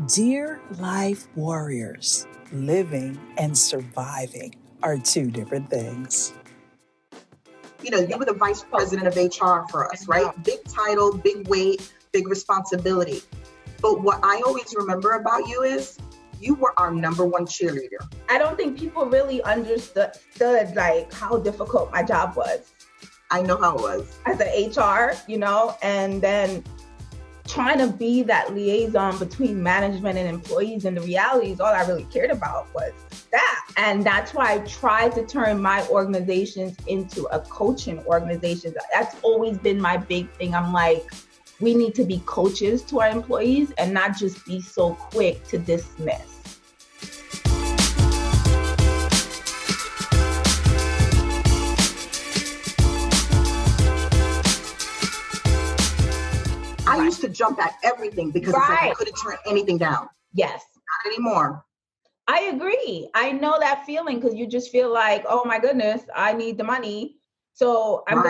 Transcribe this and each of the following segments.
Dear life warriors, living and surviving are two different things. You were the vice president of HR for us, right? Big title, big weight, big responsibility. But what I always remember about you is you were our number one cheerleader. I don't think people really understood like how difficult my job was. I know how it was. As an HR, and then trying to be that liaison between management and employees, and the reality is all I really cared about was that. And that's why I tried to turn my organizations into a coaching organization. That's always been my big thing. I'm like, we need to be coaches to our employees and not just be so quick to dismiss. I used to jump at everything because it's like I couldn't turn anything down. Yes. Not anymore. I agree. I know that feeling because you just feel like, oh my goodness, I need the money. So I'm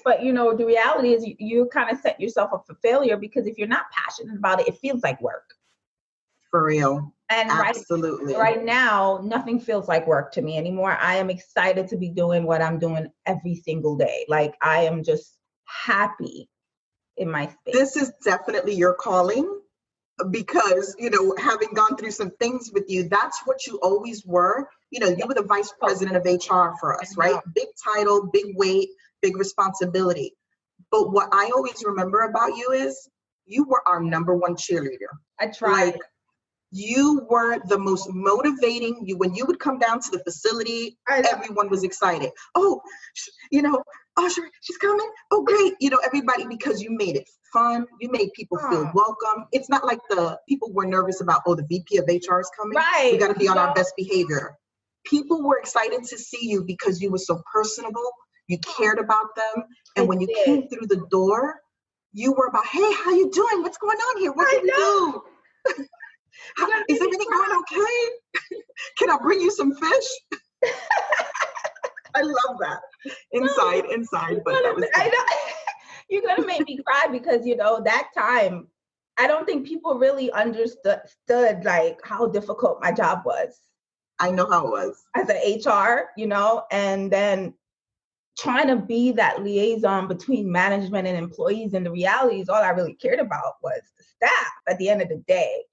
but the reality is you kind of set yourself up for failure because if you're not passionate about it, it feels like work. For real. And absolutely. Right now, nothing feels like work to me anymore. I am excited to be doing what I'm doing every single day. Like I am just happy in my space. This is definitely your calling because, having gone through some things with you, that's what you always were. You were the vice president of HR for us, right? Big title, big weight, big responsibility. But what I always remember about you is you were our number one cheerleader. I tried. Like, you were the most motivating. When you would come down to the facility, everyone was excited. Oh, she's coming. Oh, great. Everybody, because you made it fun. You made people feel welcome. It's not like the people were nervous about, the VP of HR is coming. Right. We got to be on our best behavior. People were excited to see you because you were so personable. You cared about them. And when you came through the door, you were about, hey, how you doing? What's going on here? What can we do? Is everything going okay? Can I bring you some fish? I love that. Inside. But that was I know. You're going to make me cry because, that time, I don't think people really understood like how difficult my job was. I know how it was. As an HR, and then trying to be that liaison between management and employees. And the reality is all I really cared about was the staff at the end of the day.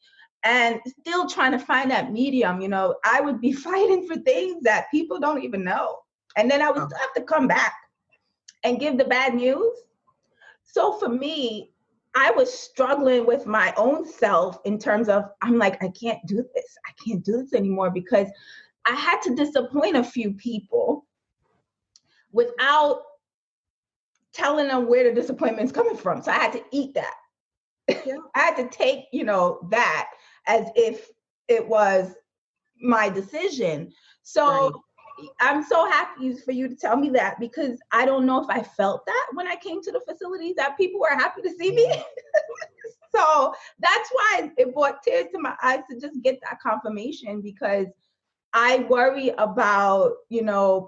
And still trying to find that medium, I would be fighting for things that people don't even know. And then I would have to come back and give the bad news. So for me, I was struggling with my own self in terms of, I'm like, I can't do this. I can't do this anymore because I had to disappoint a few people without telling them where the disappointment is coming from. So I had to eat that. Yeah. I had to take, that as if it was my decision. So I'm so happy for you to tell me that because I don't know if I felt that when I came to the facilities that people were happy to see me. So that's why it brought tears to my eyes to just get that confirmation because I worry about,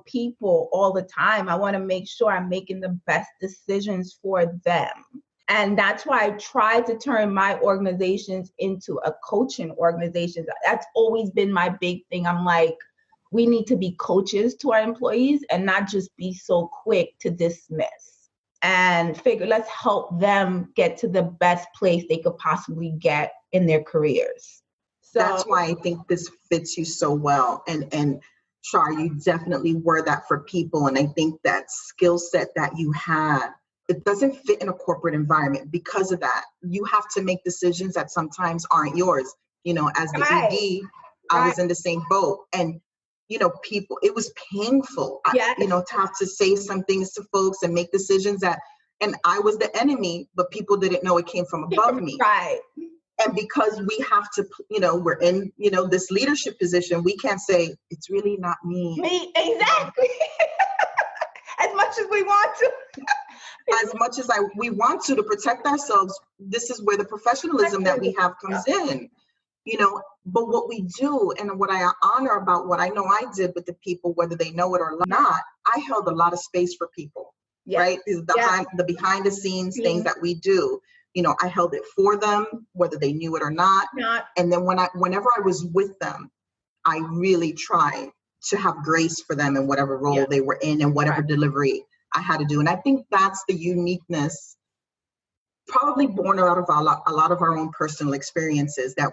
people all the time. I want to make sure I'm making the best decisions for them. And that's why I tried to turn my organizations into a coaching organization. That's always been my big thing. I'm like, we need to be coaches to our employees and not just be so quick to dismiss and figure, let's help them get to the best place they could possibly get in their careers. So that's why I think this fits you so well. And Char, you definitely were that for people. And I think that skill set that you had, it doesn't fit in a corporate environment because of that. You have to make decisions that sometimes aren't yours. As the ED, I was in the same boat. And, people, it was painful, to have to say some things to folks and make decisions and I was the enemy, but people didn't know it came from above me. Right. And because we have to, we're in, this leadership position, we can't say, it's really not me. Me, exactly. As much as we want to. As much as we want to protect ourselves, this is where the professionalism that we have comes in, but what we do and what I honor about what I know I did with the people, whether they know it or not, I held a lot of space for people, right? These are the behind the scenes things that we do. I held it for them, whether they knew it or not. And then whenever I was with them, I really tried to have grace for them in whatever role they were in and whatever delivery I had to do. And I think that's the uniqueness, probably born out of a lot of our own personal experiences, that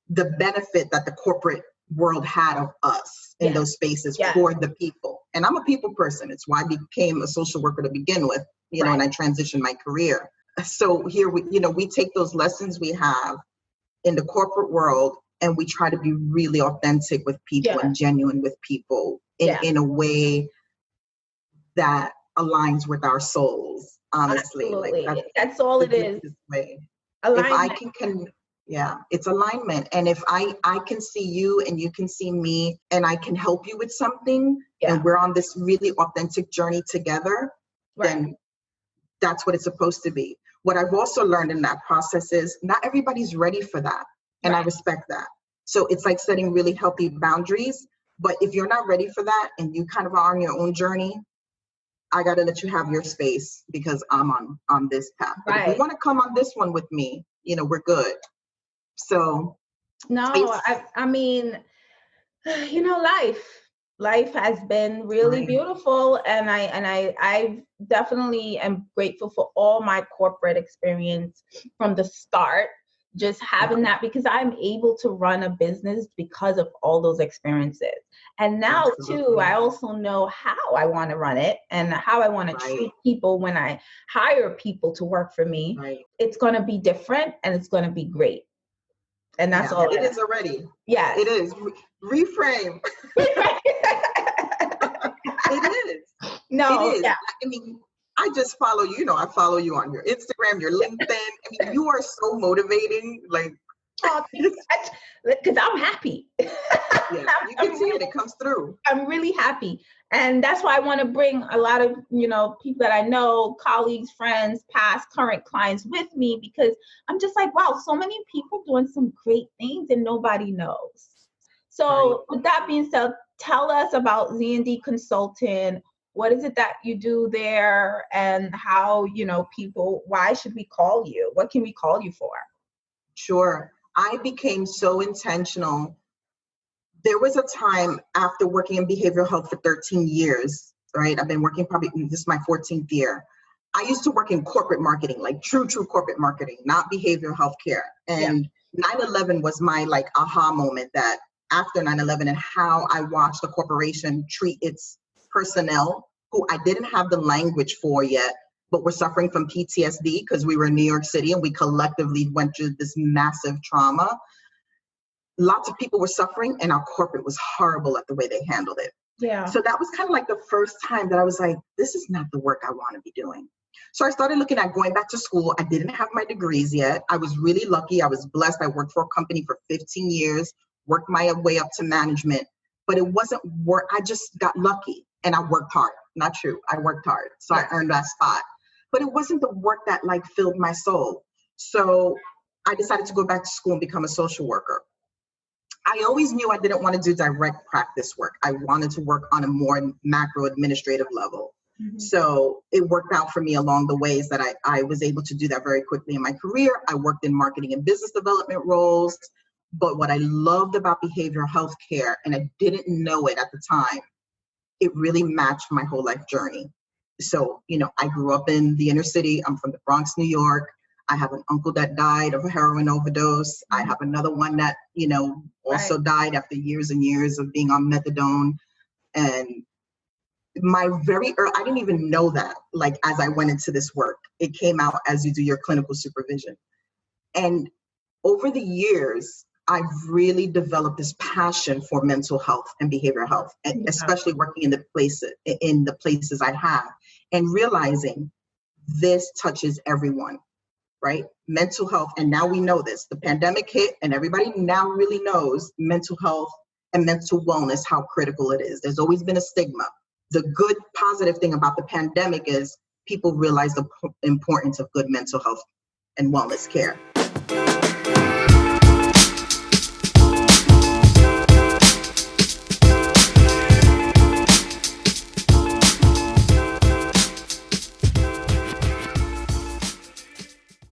the benefit that the corporate world had of us in those spaces for the people. And I'm a people person. It's why I became a social worker to begin with, and I transitioned my career. So here we take those lessons we have in the corporate world and we try to be really authentic with people and genuine with people in a way that aligns with our souls, honestly. Absolutely. That's all it is. Way. Alignment. It's alignment. And if I can see you and you can see me and I can help you with something and we're on this really authentic journey together, then that's what it's supposed to be. What I've also learned in that process is not everybody's ready for that. And I respect that. So it's like setting really healthy boundaries. But if you're not ready for that and you kind of are on your own journey, I got to let you have your space because I'm on this path. But if you want to come on this one with me, we're good. So. No, I mean, life has been really beautiful. And I definitely am grateful for all my corporate experience from the start. Just having that, because I'm able to run a business because of all those experiences. And now too, I also know how I want to run it and how I want to treat people when I hire people to work for me. It's going to be different and it's going to be great. And that's all it is already. Yeah, it is. Reframe. It is. No, it is. I mean, I just follow you. I follow you on your Instagram, your LinkedIn. I mean, you are so motivating. Like, because I'm happy. You can see it comes through. I'm really happy. And that's why I want to bring a lot of, people that I know, colleagues, friends, past, current clients with me, because I'm just like, wow, so many people doing some great things and nobody knows. So with that being said, tell us about ZND Consulting. What is it that you do there and how, people, why should we call you? What can we call you for? Sure. I became so intentional. There was a time after working in behavioral health for 13 years, right? I've been working this is my 14th year. I used to work in corporate marketing, like true corporate marketing, not behavioral health care. And 9/11 was my aha moment, that after 9/11 and how I watched the corporation treat its personnel who I didn't have the language for yet, but were suffering from PTSD because we were in New York City and we collectively went through this massive trauma. Lots of people were suffering and our corporate was horrible at the way they handled it. Yeah. So that was kind of like the first time that I was like, this is not the work I want to be doing. So I started looking at going back to school. I didn't have my degrees yet. I was really lucky. I was blessed. I worked for a company for 15 years, worked my way up to management, but it wasn't work. I just got lucky and I worked hard. Not true. I worked hard. So I earned that spot, but it wasn't the work that filled my soul. So I decided to go back to school and become a social worker. I always knew I didn't want to do direct practice work. I wanted to work on a more macro administrative level. Mm-hmm. So it worked out for me along the ways that I was able to do that very quickly in my career. I worked in marketing and business development roles. But what I loved about behavioral health care, and I didn't know it at the time, it really matched my whole life journey. So, I grew up in the inner city. I'm from the Bronx, New York. I have an uncle that died of a heroin overdose. I have another one that, also died after years and years of being on methadone. And I didn't even know that, as I went into this work, it came out as you do your clinical supervision. And over the years, I've really developed this passion for mental health and behavioral health, and especially working in the places I have, and realizing this touches everyone. Right? Mental health. And now we know this. The pandemic hit and everybody now really knows mental health and mental wellness, how critical it is. There's always been a stigma. The good, positive thing about the pandemic is people realize the importance of good mental health and wellness care.